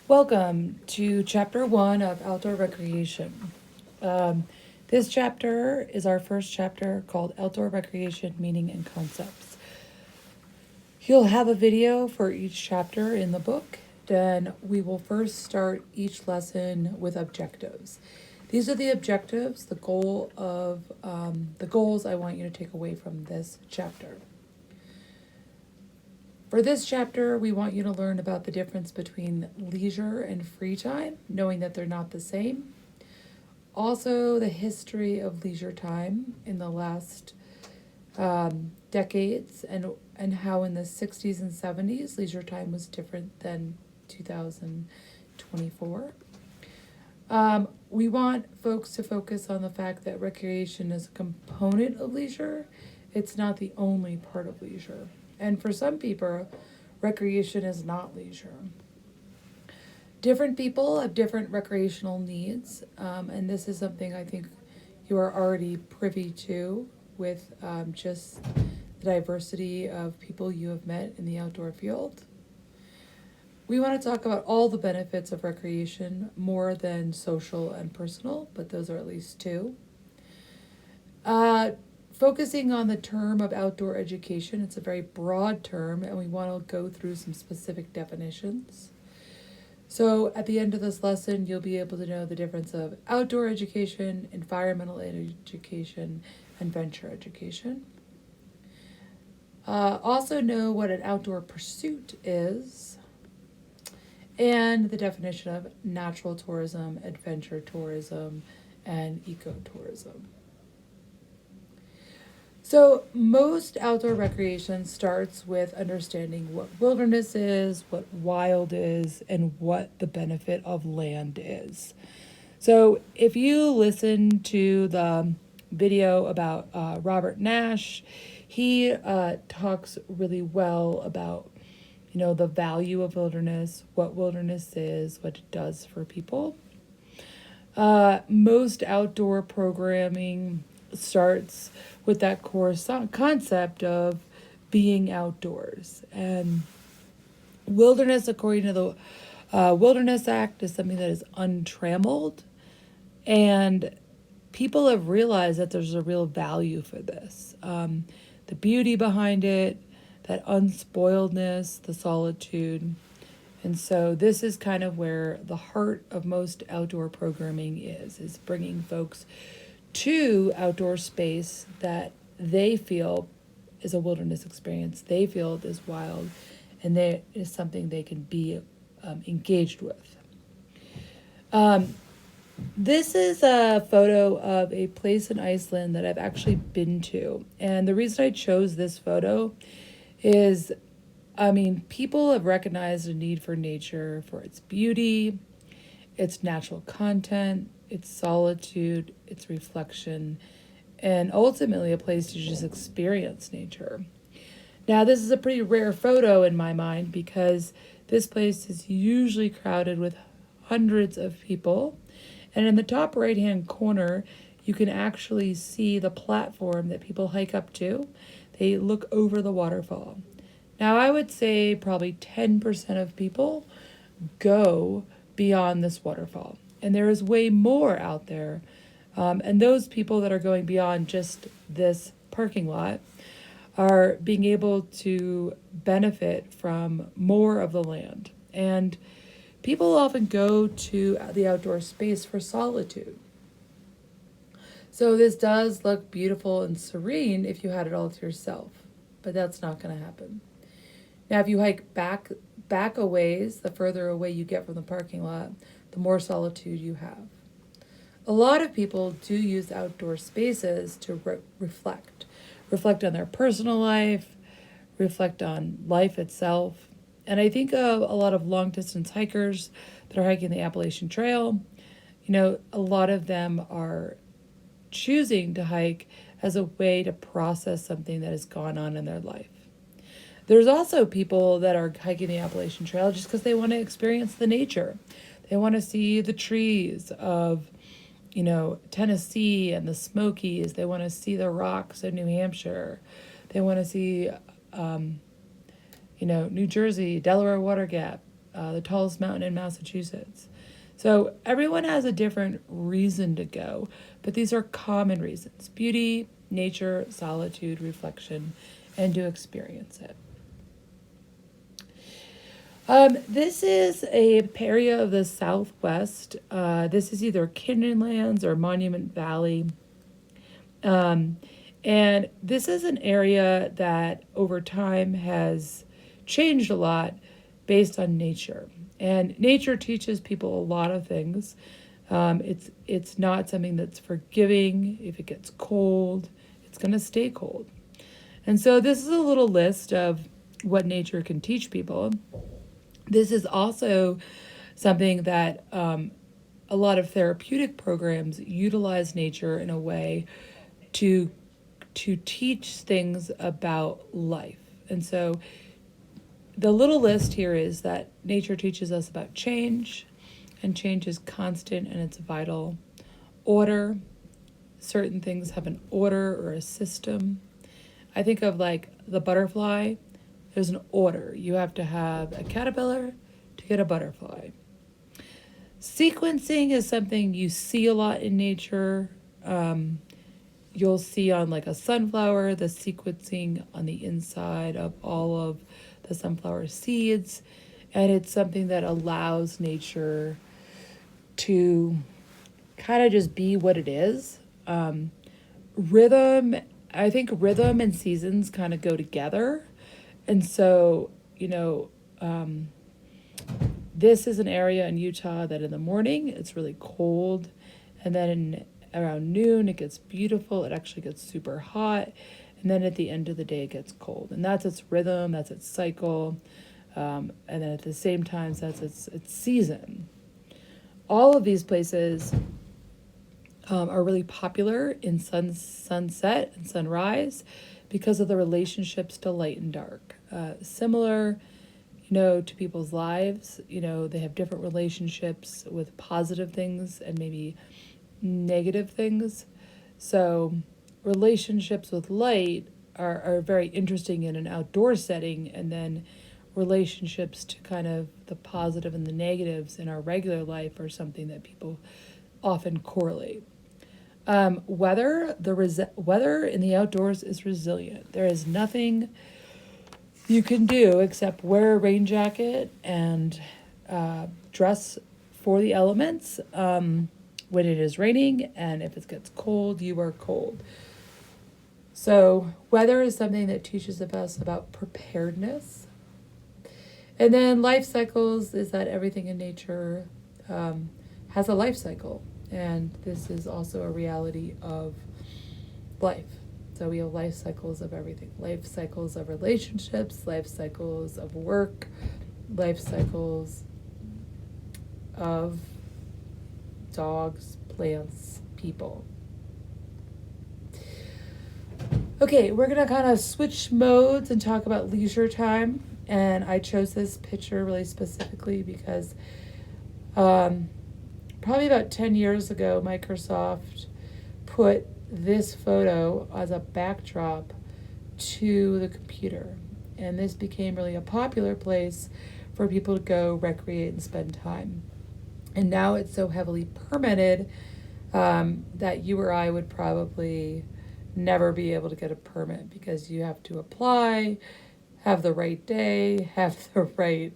Welcome to Chapter 1 of Outdoor Recreation. This chapter is our first chapter called Outdoor Recreation Meaning and Concepts. You'll have a video for each chapter in the book. Then we will first start each lesson with objectives. These are the objectives, the goals I want you to take away from this chapter. For this chapter, we want you to learn about the difference between leisure and free time, knowing that they're not the same. Also, the history of leisure time in the last decades and how in the 60s and 70s leisure time was different than 2024. We want folks to focus on the fact that recreation is a component of leisure. It's not the only part of leisure. And for some people, recreation is not leisure. Different people have different recreational needs, and this is something I think you are already privy to with just the diversity of people you have met in the outdoor field. We want to talk about all the benefits of recreation, more than social and personal, but those are at least two. Focusing on the term of outdoor education, it's a very broad term, and we want to go through some specific definitions. So at the end of this lesson, you'll be able to know the difference of outdoor education, environmental education, and venture education. Also know what an outdoor pursuit is, and the definition of natural tourism, adventure tourism, and ecotourism. So most outdoor recreation starts with understanding what wilderness is, what wild is, and what the benefit of land is. So if you listen to the video about Robert Nash, he talks really well about, the value of wilderness, what wilderness is, what it does for people. Most outdoor programming starts with that core concept of being outdoors. And wilderness, according to the Wilderness Act, is something that is untrammeled. And people have realized that there's a real value for this. The beauty behind it, that unspoiledness, the solitude. And so this is kind of where the heart of most outdoor programming is bringing folks to outdoor space that they feel is a wilderness experience, they feel is wild, and that is something they can be engaged with. This is a photo of a place in Iceland that I've actually been to. And the reason I chose this photo is, people have recognized a need for nature for its beauty, its natural content, its solitude, its reflection, and ultimately a place to just experience nature. Now, this is a pretty rare photo in my mind because this place is usually crowded with hundreds of people. And in the top right-hand corner, you can actually see the platform that people hike up to. They look over the waterfall. Now, I would say probably 10% of people go beyond this waterfall. And there is way more out there. And those people that are going beyond just this parking lot are being able to benefit from more of the land. And people often go to the outdoor space for solitude. So this does look beautiful and serene if you had it all to yourself, but that's not going to happen. Now, if you hike back a ways, the further away you get from the parking lot, the more solitude you have. A lot of people do use outdoor spaces to reflect on their personal life, reflect on life itself. And I think of a lot of long distance hikers that are hiking the Appalachian Trail. A lot of them are choosing to hike as a way to process something that has gone on in their life. There's also people that are hiking the Appalachian Trail just because they want to experience the nature. They want to see the trees of, Tennessee and the Smokies. They want to see the rocks of New Hampshire. They want to see, New Jersey, Delaware Water Gap, the tallest mountain in Massachusetts. So everyone has a different reason to go, but these are common reasons: beauty, nature, solitude, reflection, and to experience it. This is a area of the Southwest. This is either Kinderlands or Monument Valley. Um, and this is an area that over time has changed a lot based on nature. And nature teaches people a lot of things. It's not something that's forgiving. If it gets cold, it's going to stay cold. And so this is a little list of what nature can teach people. This is also something that a lot of therapeutic programs utilize nature in a way to teach things about life. And so the little list here is that nature teaches us about change, and change is constant and it's vital. Order, certain things have an order or a system. I think of like the butterfly. There's an order. You have to have a caterpillar to get a butterfly. Sequencing is something you see a lot in nature. You'll see on like a sunflower, the sequencing on the inside of all of the sunflower seeds. And it's something that allows nature to kind of just be what it is. Rhythm, I think rhythm and seasons kind of go together. And so, this is an area in Utah that in the morning it's really cold, and then around noon it gets beautiful. It actually gets super hot, and then at the end of the day it gets cold. And that's its rhythm, that's its cycle, and then at the same time that's its season. All of these places are really popular in sunset and sunrise because of the relationships to light and dark. Similar, to people's lives, they have different relationships with positive things and maybe negative things. So relationships with light are very interesting in an outdoor setting, and then relationships to kind of the positive and the negatives in our regular life are something that people often correlate. Weather in the outdoors is resilient. There is nothing you can do except wear a rain jacket and dress for the elements when it is raining, and if it gets cold, you are cold. So weather is something that teaches us about preparedness. And then life cycles is that everything in nature has a life cycle. And this is also a reality of life. So we have life cycles of everything. Life cycles of relationships, life cycles of work, life cycles of dogs, plants, people. Okay, we're going to kind of switch modes and talk about leisure time. And I chose this picture really specifically because probably about 10 years ago, Microsoft put this photo as a backdrop to the computer. And this became really a popular place for people to go recreate and spend time. And now it's so heavily permitted that you or I would probably never be able to get a permit because you have to apply, have the right day, have the right,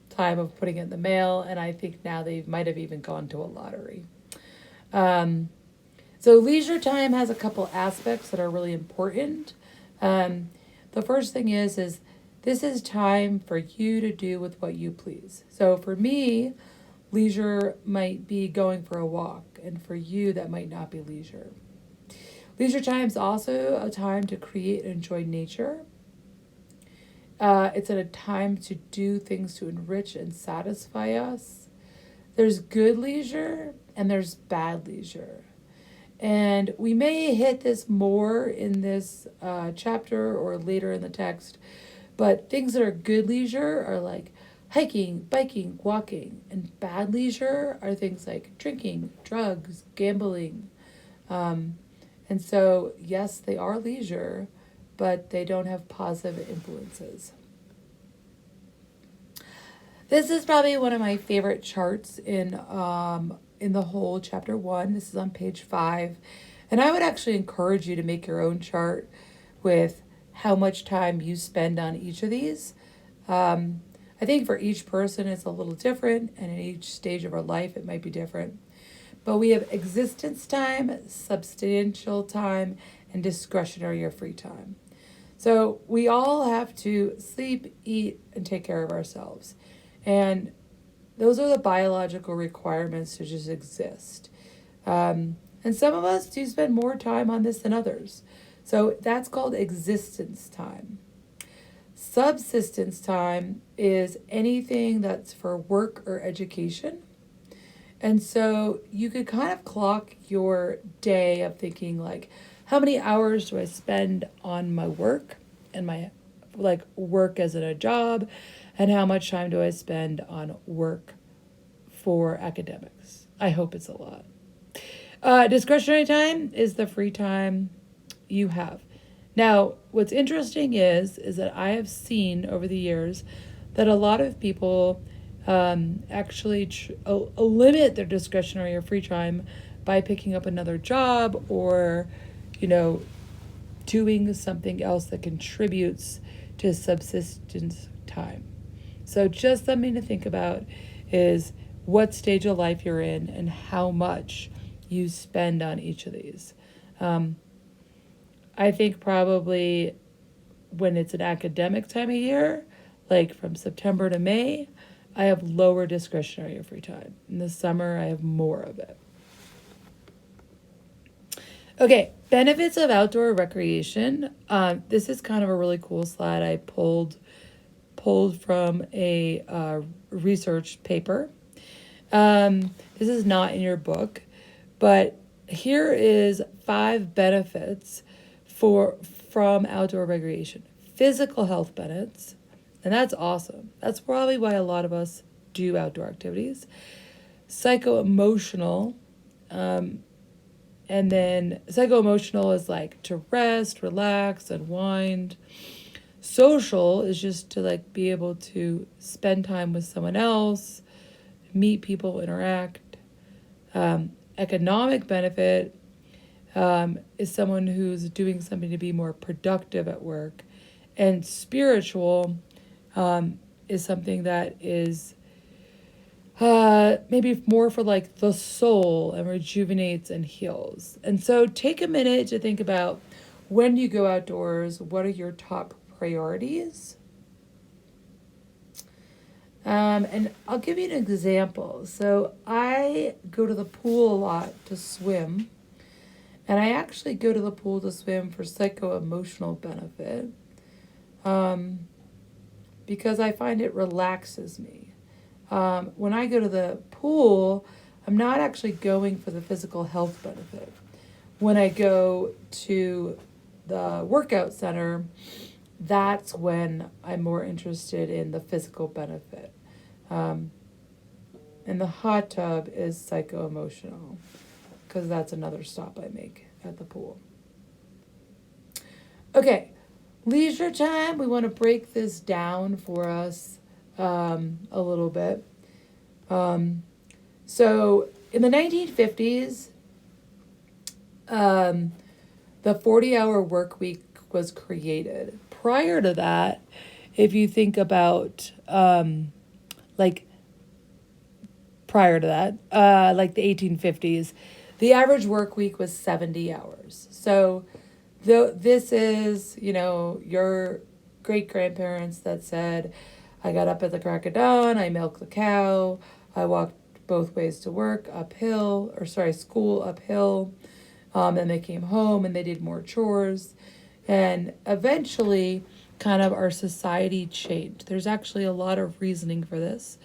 time of putting it in the mail. And I think now they might have even gone to a lottery. So leisure time has a couple aspects that are really important. The first thing is this is time for you to do with what you please. So for me, leisure might be going for a walk, and for you, that might not be leisure. Leisure time is also a time to create and enjoy nature. It's a time to do things to enrich and satisfy us. There's good leisure and there's bad leisure. And we may hit this more in this chapter or later in the text, but things that are good leisure are like hiking, biking, walking, and bad leisure are things like drinking, drugs, gambling. And so, yes, they are leisure, but they don't have positive influences. This is probably one of my favorite charts in the whole chapter one. This is on page 5. And I would actually encourage you to make your own chart with how much time you spend on each of these. I think for each person it's a little different, and in each stage of our life it might be different. But we have existence time, substantial time, and discretionary or free time. So we all have to sleep, eat, and take care of ourselves. And those are the biological requirements to just exist. And some of us do spend more time on this than others. So that's called existence time. Subsistence time is anything that's for work or education. And so you could kind of clock your day of thinking like, how many hours do I spend on my work and my like work as in a job, and how much time do I spend on work for academics? I hope it's a lot. Discretionary time is the free time you have. Now, what's interesting is that I have seen over the years that a lot of people actually limit their discretionary or free time by picking up another job or, doing something else that contributes to subsistence time. So just something to think about is what stage of life you're in and how much you spend on each of these. I think probably when it's an academic time of year, like from September to May, I have lower discretionary or free time. In the summer, I have more of it. Okay, benefits of outdoor recreation. This is kind of a really cool slide I pulled from a research paper. This is not in your book, but here is 5 benefits from outdoor recreation. Physical health benefits, and that's awesome. That's probably why a lot of us do outdoor activities. Psycho-emotional, and then psycho-emotional is like to rest, relax, unwind. Social is just to like be able to spend time with someone else, meet people, interact. Economic benefit is someone who's doing something to be more productive at work. And spiritual is something that is maybe more for like the soul and rejuvenates and heals. And so take a minute to think about, when you go outdoors, what are your top priorities? And I'll give you an example. So I go to the pool a lot to swim. And I actually go to the pool to swim for psycho-emotional benefit, because I find it relaxes me. When I go to the pool, I'm not actually going for the physical health benefit. When I go to the workout center, that's when I'm more interested in the physical benefit. And the hot tub is psycho-emotional, because that's another stop I make at the pool. Okay, leisure time. We want to break this down for us a little bit. So in the 1950s, the 40-hour work week was created. Prior to that, if you think about like the 1850s, the average work week was 70 hours. So this is, your great-grandparents that said, I got up at the crack of dawn, I milked the cow, I walked both ways to work school uphill, and they came home and they did more chores. And eventually, kind of our society changed. There's actually a lot of reasoning for this.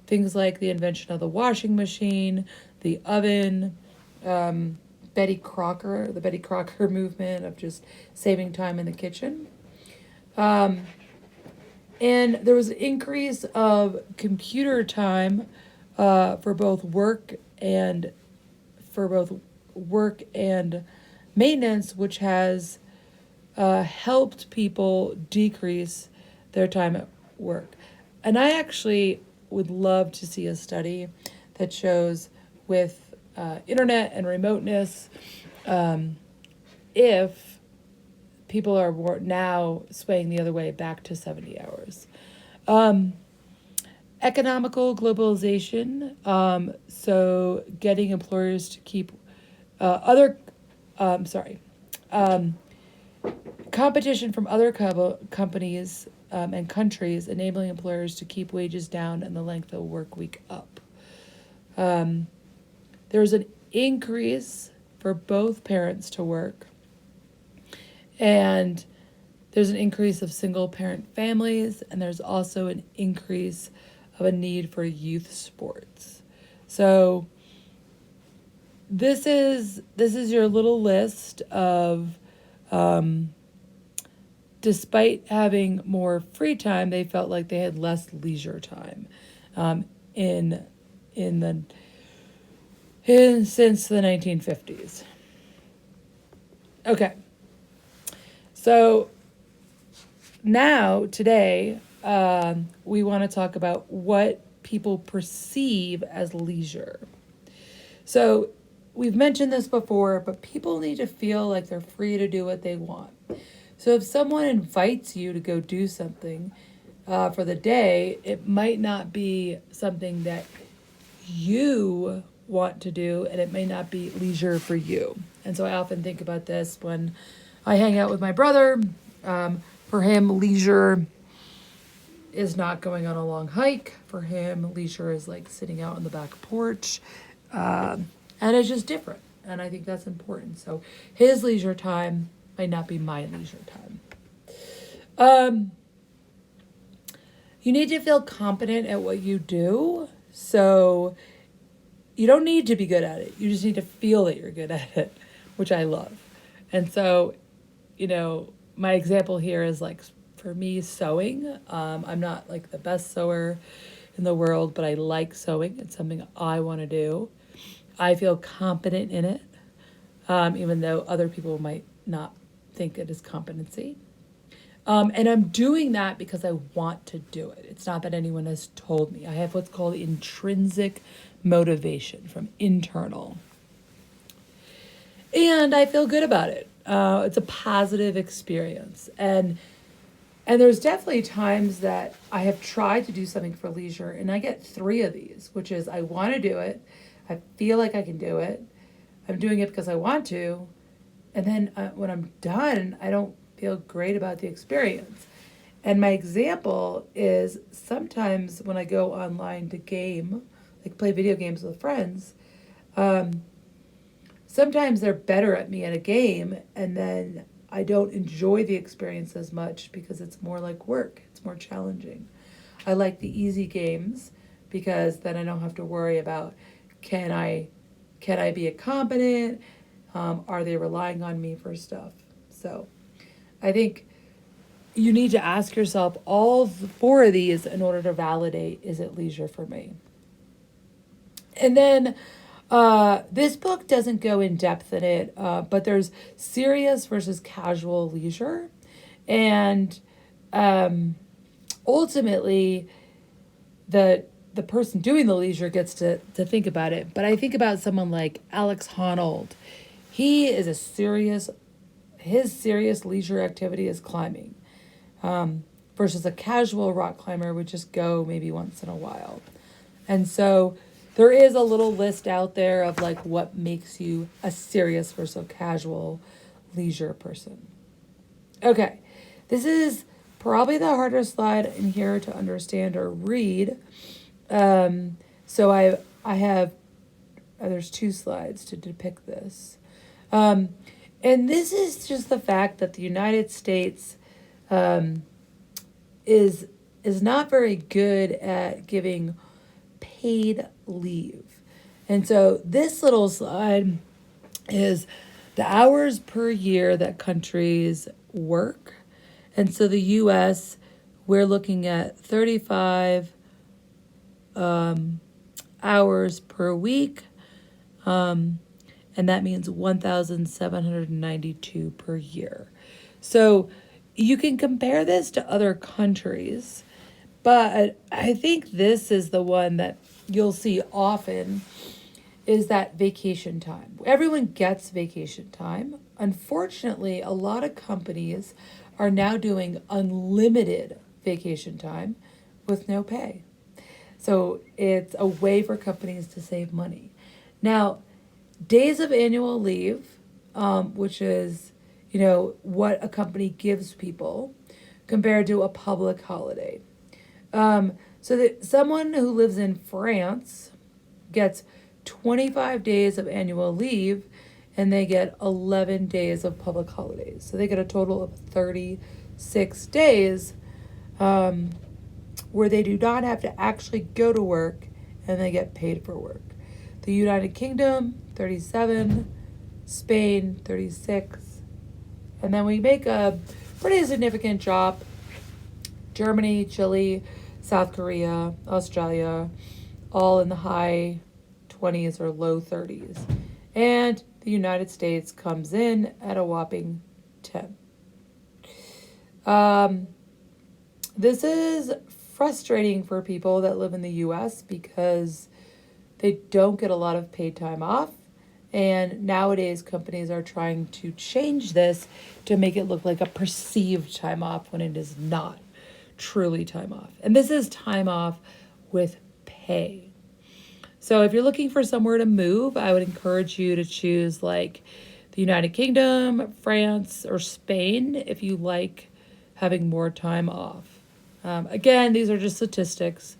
Things like the invention of the washing machine, the oven, the Betty Crocker movement of just saving time in the kitchen. And there was an increase of computer time for both work and maintenance, which has helped people decrease their time at work. And I actually would love to see a study that shows with internet and remoteness, if people are now swaying the other way back to 70 hours. Economical globalization, so getting employers to keep other, sorry, competition from other companies and countries, enabling employers to keep wages down and the length of work week up. There's an increase for both parents to work, and there's an increase of single parent families, and there's also an increase of a need for youth sports. So this is your little list of, despite having more free time, they felt like they had less leisure time since the 1950s. Okay, so now today we want to talk about what people perceive as leisure. So we've mentioned this before, but people need to feel like they're free to do what they want. So if someone invites you to go do something for the day, it might not be something that you want to do, and it may not be leisure for you. And so I often think about this when I hang out with my brother. For him, leisure is not going on a long hike. For him, leisure is like sitting out on the back porch. And it's just different. And I think that's important. So his leisure time might not be my leisure time. You need to feel competent at what you do. So you don't need to be good at it. You just need to feel that you're good at it, which I love. And so, my example here is like, for me, sewing. I'm not like the best sewer in the world, but I like sewing. It's something I want to do. I feel competent in it, even though other people might not think it is competency. And I'm doing that because I want to do it. It's not that anyone has told me. I have what's called intrinsic motivation, from internal. And I feel good about it. It's a positive experience. And there's definitely times that I have tried to do something for leisure, and I get 3 of these, which is I want to do it, I feel like I can do it, I'm doing it because I want to, and then when I'm done, I don't feel great about the experience. And my example is sometimes when I go online to game, like play video games with friends, sometimes they're better at me at a game, and then I don't enjoy the experience as much because it's more like work. It's more challenging. I like the easy games because then I don't have to worry about can I be a competent? Are they relying on me for stuff? So I think you need to ask yourself all 4 of these in order to validate, is it leisure for me? And then this book doesn't go in depth in it, but there's serious versus casual leisure. And ultimately, the person doing the leisure gets to think about it. But I think about someone like Alex Honnold. He is his serious leisure activity is climbing, versus a casual rock climber would just go maybe once in a while. And so there is a little list out there of like what makes you a serious versus a casual leisure person. Okay, this is probably the hardest slide in here to understand or read. So I have, there's 2 slides to depict this. And this is just the fact that the United States is not very good at giving paid leave. And so this little slide is the hours per year that countries work. And so the US, we're looking at 35 hours per week. And that means 1,792 per year. So you can compare this to other countries, But I think this is the one that you'll see often is that vacation time. Everyone gets vacation time. Unfortunately, a lot of companies are now doing unlimited vacation time with no pay. So it's a way for companies to save money. Now, days of annual leave, which is, what a company gives people compared to a public holiday. So that someone who lives in France gets 25 days of annual leave and they get 11 days of public holidays. So they get a total of 36 days where they do not have to actually go to work and they get paid for work. The United Kingdom, 37, Spain, 36, and then we make a pretty significant jump. Germany, Chile, South Korea, Australia, all in the high 20s or low 30s. And the United States comes in at a whopping 10. This is frustrating for people that live in the US because they don't get a lot of paid time off. And nowadays, companies are trying to change this to make it look like a perceived time off when it is not truly time off. And this is time off with pay. So if you're looking for somewhere to move, I would encourage you to choose like the United Kingdom, France, or Spain if you like having more time off. Again, these are just statistics.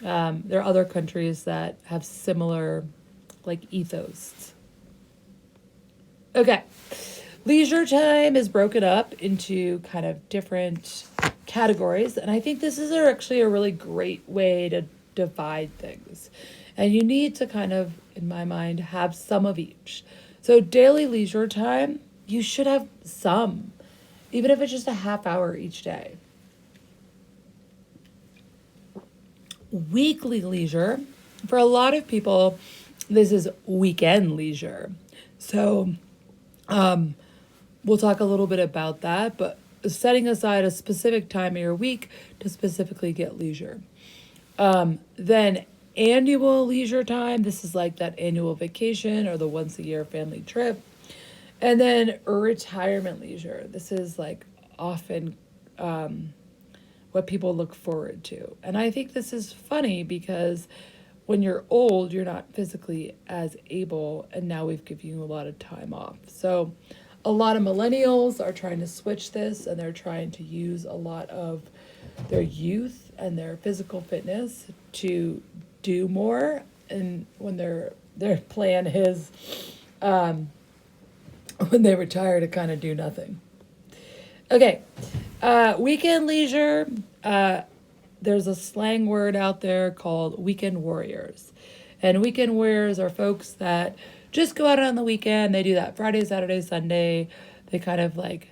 There are other countries that have similar like ethos. Okay. Leisure time is broken up into kind of different categories. And I think this is actually a really great way to divide things. And you need to kind of, in my mind, have some of each. So daily leisure time, you should have some, even if it's just a half hour each day. Weekly leisure, for a lot of people, this is weekend leisure. So we'll talk a little bit about that, but setting aside a specific time of your week to specifically get leisure. Then annual leisure time, this is like that annual vacation or the once a year family trip. And then retirement leisure, this is like often what people look forward to. And I think this is funny because when you're old, you're not physically as able, and now we've given you a lot of time off. So a lot of millennials are trying to switch this, and they're trying to use a lot of their youth and their physical fitness to do more. And when their plan is when they retire to kind of do nothing. Okay, weekend leisure. There's a slang word out there called weekend warriors. And weekend warriors are folks that just go out on the weekend. They do that Friday, Saturday, Sunday. They kind of like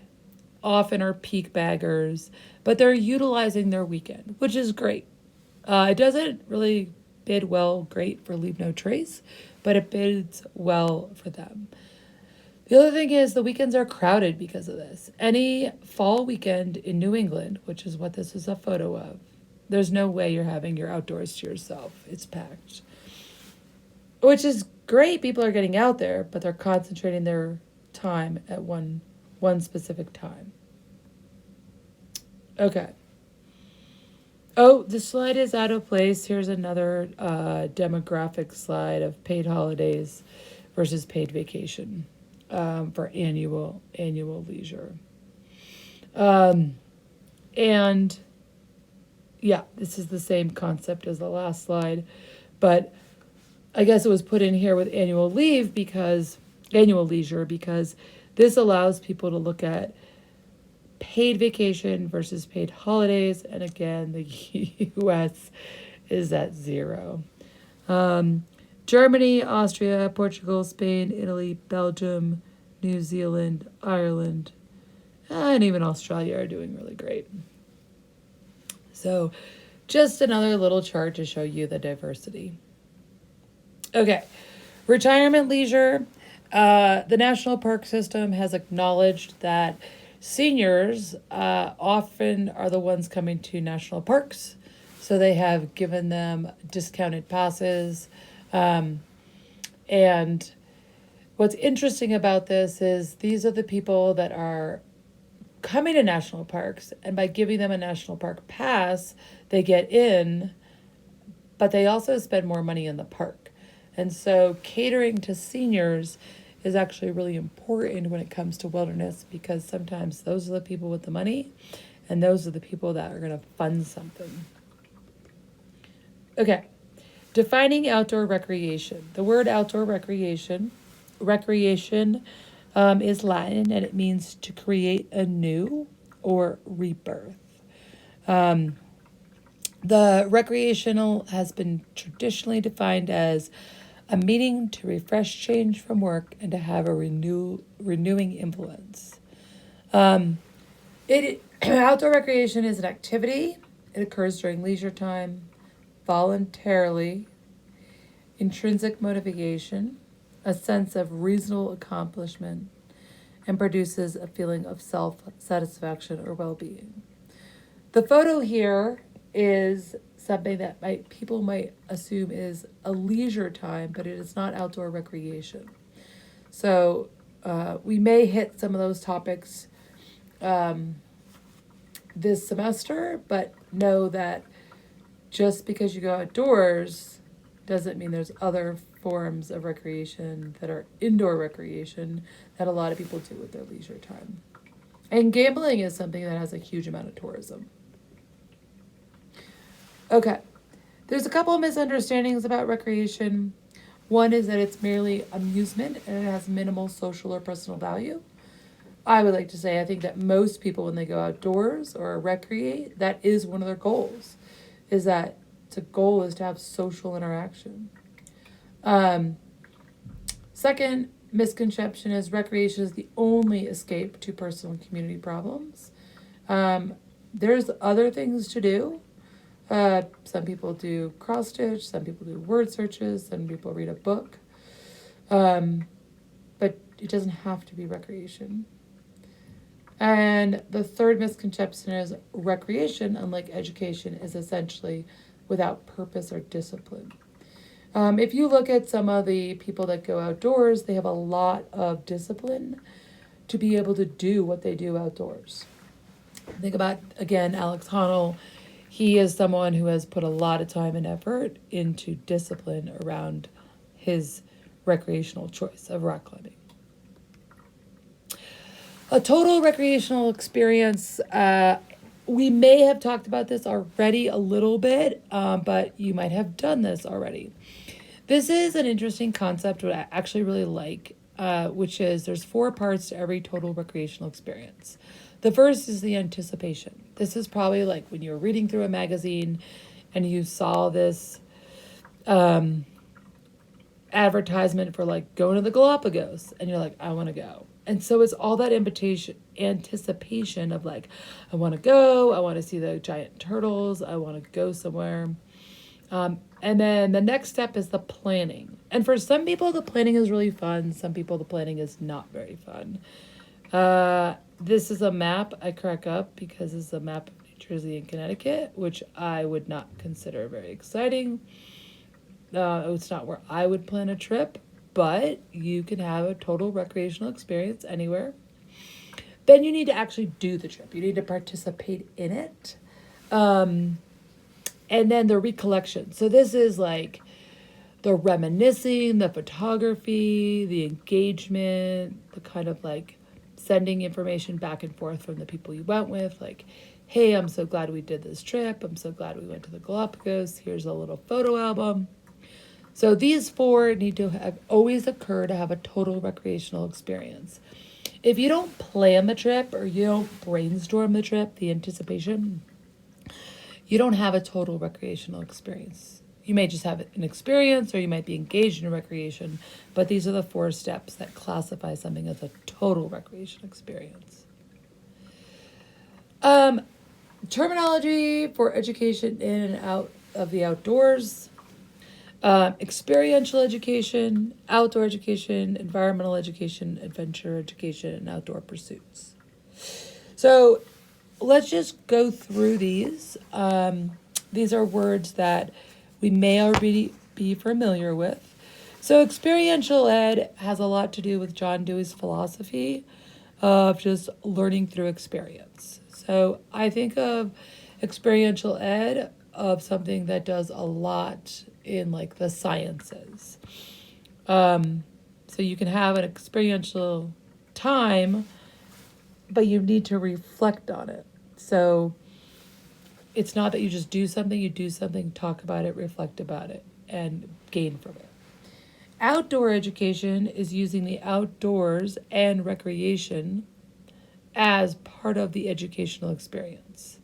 often are peak baggers, but they're utilizing their weekend, which is great. It doesn't really bid great for Leave No Trace, but it bids well for them. The other thing is the weekends are crowded because of this. Any fall weekend in New England, which is what this is a photo of, there's no way you're having your outdoors to yourself. It's packed. Which is great. People are getting out there, but they're concentrating their time at one specific time. Okay. Oh, the slide is out of place. Here's another demographic slide of paid holidays versus paid vacation for annual leisure. And yeah, this is the same concept as the last slide, but I guess it was put in here with annual leisure because this allows people to look at paid vacation versus paid holidays. And again, the US is at 0. Germany, Austria, Portugal, Spain, Italy, Belgium, New Zealand, Ireland, and even Australia are doing really great. So just another little chart to show you the diversity. Okay, retirement leisure. The National Park System has acknowledged that seniors often are the ones coming to national parks So they have given them discounted passes. And what's interesting about this is these are the people that are coming to national parks, and by giving them a national park pass, they get in, but they also spend more money in the park. And so catering to seniors is actually really important when it comes to wilderness, because sometimes those are the people with the money and those are the people that are going to fund something. Okay, defining outdoor recreation. The word outdoor recreation is Latin, and it means to create anew or rebirth. The recreational has been traditionally defined as a meaning to refresh change from work and to have a renewing influence. Outdoor recreation is an activity. It occurs during leisure time, voluntarily, intrinsic motivation, a sense of reasonable accomplishment, and produces a feeling of self-satisfaction or well-being. The photo here is something that people might assume is a leisure time, but it is not outdoor recreation. So we may hit some of those topics this semester, but know that just because you go outdoors doesn't mean there's other forms of recreation that are indoor recreation that a lot of people do with their leisure time. And gambling is something that has a huge amount of tourism. Okay, there's a couple of misunderstandings about recreation. One is that it's merely amusement and it has minimal social or personal value. I would like to say I think that most people, when they go outdoors or recreate, that is one of their goals, is that the goal is to have social interaction. Second misconception is recreation is the only escape to personal and community problems. There's other things to do. Some people do cross stitch, some people do word searches, some people read a book. But it doesn't have to be recreation. And the third misconception is recreation, unlike education, is essentially without purpose or discipline. If you look at some of the people that go outdoors, they have a lot of discipline to be able to do what they do outdoors. Think about, again, Alex Honnold. He is someone who has put a lot of time and effort into discipline around his recreational choice of rock climbing. A total recreational experience, we may have talked about this already a little bit, but you might have done this already. This is an interesting concept, what I actually really like, which is there's 4 parts to every total recreational experience. The first is the anticipation. This is probably like when you're reading through a magazine and you saw this advertisement for like going to the Galapagos and you're like, I want to go. And so it's all that anticipation of like, I want to go, I want to see the giant turtles, I want to go somewhere. And then the next step is the planning. And for some people, the planning is really fun. Some people, the planning is not very fun. This is a map. I crack up because it's a map of New Jersey and Connecticut, which I would not consider very exciting. It's not where I would plan a trip, but you can have a total recreational experience anywhere. Then you need to actually do the trip. You need to participate in it. And then the recollection. So this is like the reminiscing, the photography, the engagement, the kind of like sending information back and forth from the people you went with. Like, hey, I'm so glad we did this trip. I'm so glad we went to the Galapagos. Here's a little photo album. So these 4 need to have always occur to have a total recreational experience. If you don't plan the trip or you don't brainstorm the trip, the anticipation, you don't have a total recreational experience. You may just have an experience or you might be engaged in recreation, but these are the 4 steps that classify something as a total recreation experience. Terminology for education in and out of the outdoors. Experiential education, outdoor education, environmental education, adventure education, and outdoor pursuits. So let's just go through these. These are words that we may already be familiar with. So experiential ed has a lot to do with John Dewey's philosophy of just learning through experience. So I think of experiential ed of something that does a lot in like the sciences. So you can have an experiential time, but you need to reflect on it. So it's not that you just do something, talk about it, reflect about it, and gain from it. Outdoor education is using the outdoors and recreation as part of the educational experience.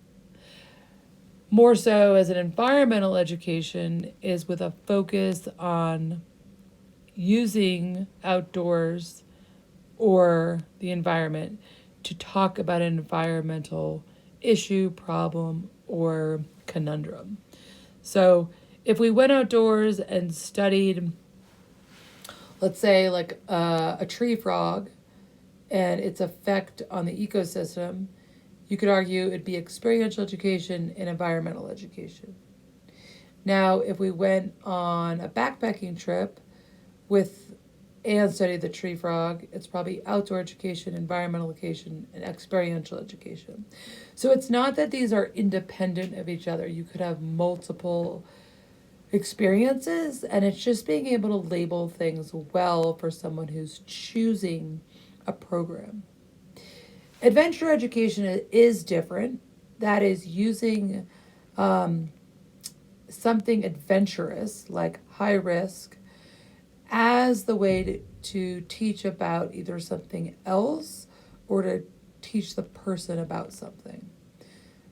More so as an environmental education is with a focus on using outdoors or the environment to talk about an environmental issue, problem, or conundrum. So if we went outdoors and studied, let's say, like a tree frog and its effect on the ecosystem, you could argue it'd be experiential education and environmental education. Now, if we went on a backpacking trip with and studied the tree frog, it's probably outdoor education, environmental education, and experiential education. So it's not that these are independent of each other. You could have multiple experiences, and it's just being able to label things well for someone who's choosing a program. Adventure education is different. That is using something adventurous, like high risk, as the way to teach about either something else or to teach the person about something.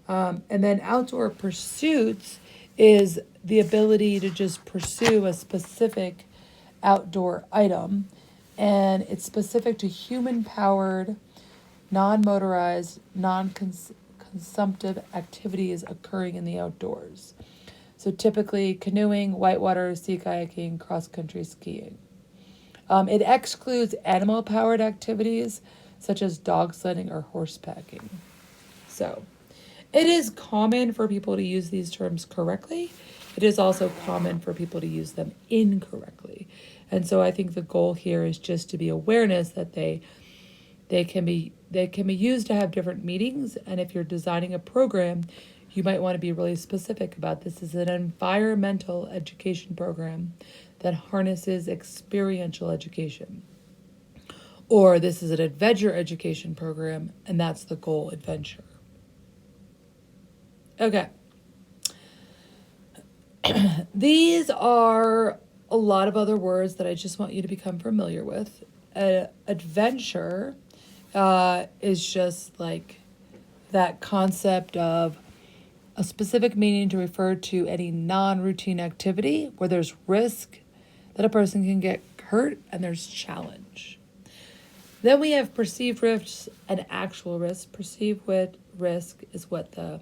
And then outdoor pursuits is the ability to just pursue a specific outdoor item, and it's specific to human powered, non motorized, non consumptive activities occurring in the outdoors. So typically canoeing, whitewater, sea kayaking, cross country skiing. It excludes animal powered activities such as dog sledding or horsepacking. So it is common for people to use these terms correctly. It is also common for people to use them incorrectly. And so I think the goal here is just to be awareness that they can be used to have different meanings. And if you're designing a program, you might want to be really specific about this is an environmental education program that harnesses experiential education. Or this is an adventure education program, and that's the goal, adventure. Okay. These are a lot of other words that I just want you to become familiar with. Adventure is just like that concept of a specific meaning to refer to any non-routine activity where there's risk that a person can get hurt and there's challenge. Then we have perceived risks and actual risk. Perceived risk is what the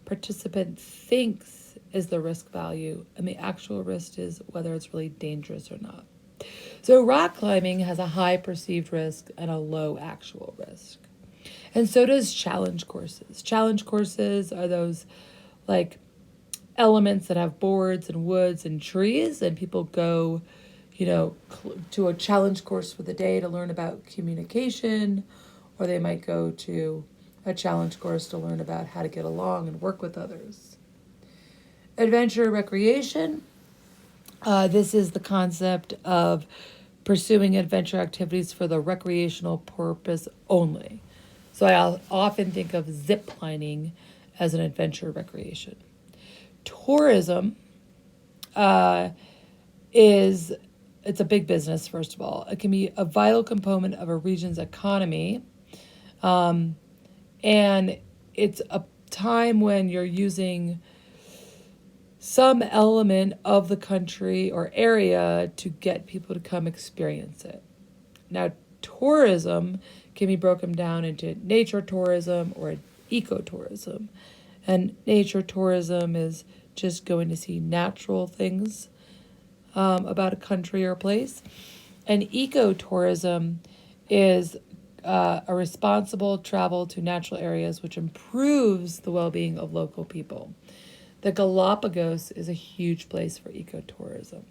participant thinks is the risk value, and the actual risk is whether it's really dangerous or not. So rock climbing has a high perceived risk and a low actual risk. And so does challenge courses. Challenge courses are those like elements that have boards and woods and trees, and people go, to a challenge course for the day to learn about communication, or they might go to a challenge course to learn about how to get along and work with others. Adventure recreation. This is the concept of pursuing adventure activities for the recreational purpose only. So I often think of zip lining as an adventure recreation. Tourism it's a big business, first of all. It can be a vital component of a region's economy. And it's a time when you're using some element of the country or area to get people to come experience it. Now, tourism can be broken down into nature tourism or ecotourism. And nature tourism is just going to see natural things about a country or place. And ecotourism is a responsible travel to natural areas which improves the well-being of local people. The Galapagos is a huge place for ecotourism.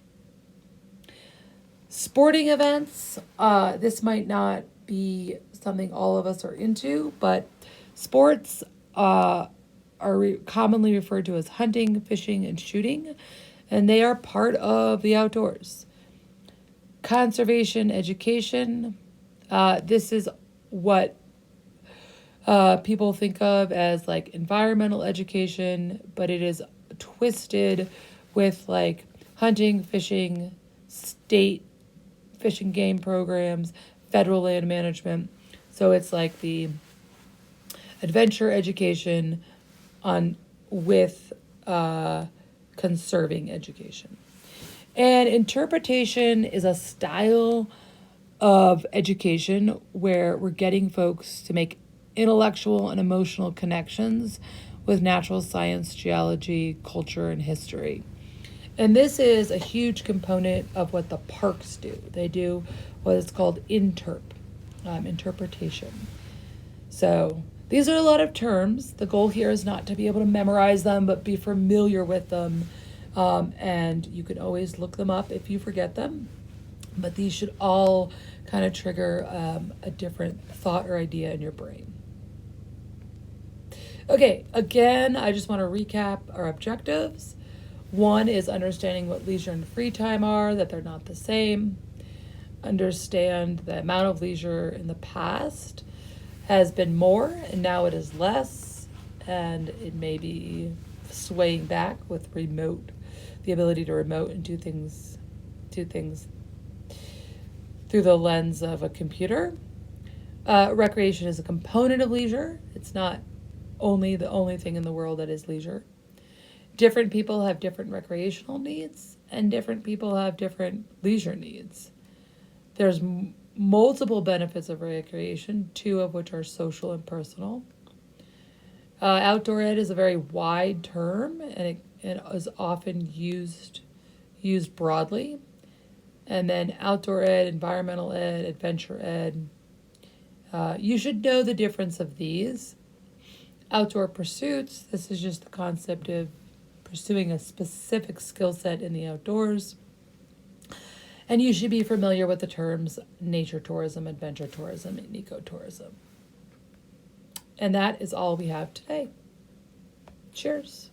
Sporting events, this might not be something all of us are into, but sports are commonly referred to as hunting, fishing, and shooting, and they are part of the outdoors. Conservation education, this is what people think of as like environmental education, but it is twisted with like hunting, fishing, state fish and game programs, federal land management. So it's like the adventure education on with conserving education. And interpretation is a style of education where we're getting folks to make intellectual and emotional connections with natural science, geology, culture, and history. And this is a huge component of what the parks do. They do what is called interpretation. So these are a lot of terms. The goal here is not to be able to memorize them, but be familiar with them. And you can always look them up if you forget them. But these should all kind of trigger a different thought or idea in your brain. Okay, again, I just want to recap our objectives. One is understanding what leisure and free time are, that they're not the same. Understand the amount of leisure in the past has been more and now it is less, and it may be swaying back with the ability to remote and do things through the lens of a computer. Recreation is a component of leisure. It's not the only thing in the world that is leisure. Different people have different recreational needs, and different people have different leisure needs. There's multiple benefits of recreation, two of which are social and personal. Outdoor ed is a very wide term, and it is often used broadly. And then outdoor ed, environmental ed, adventure ed. You should know the difference of these. Outdoor pursuits, this is just the concept of pursuing a specific skill set in the outdoors. And you should be familiar with the terms nature tourism, adventure tourism, and ecotourism. And that is all we have today. Cheers.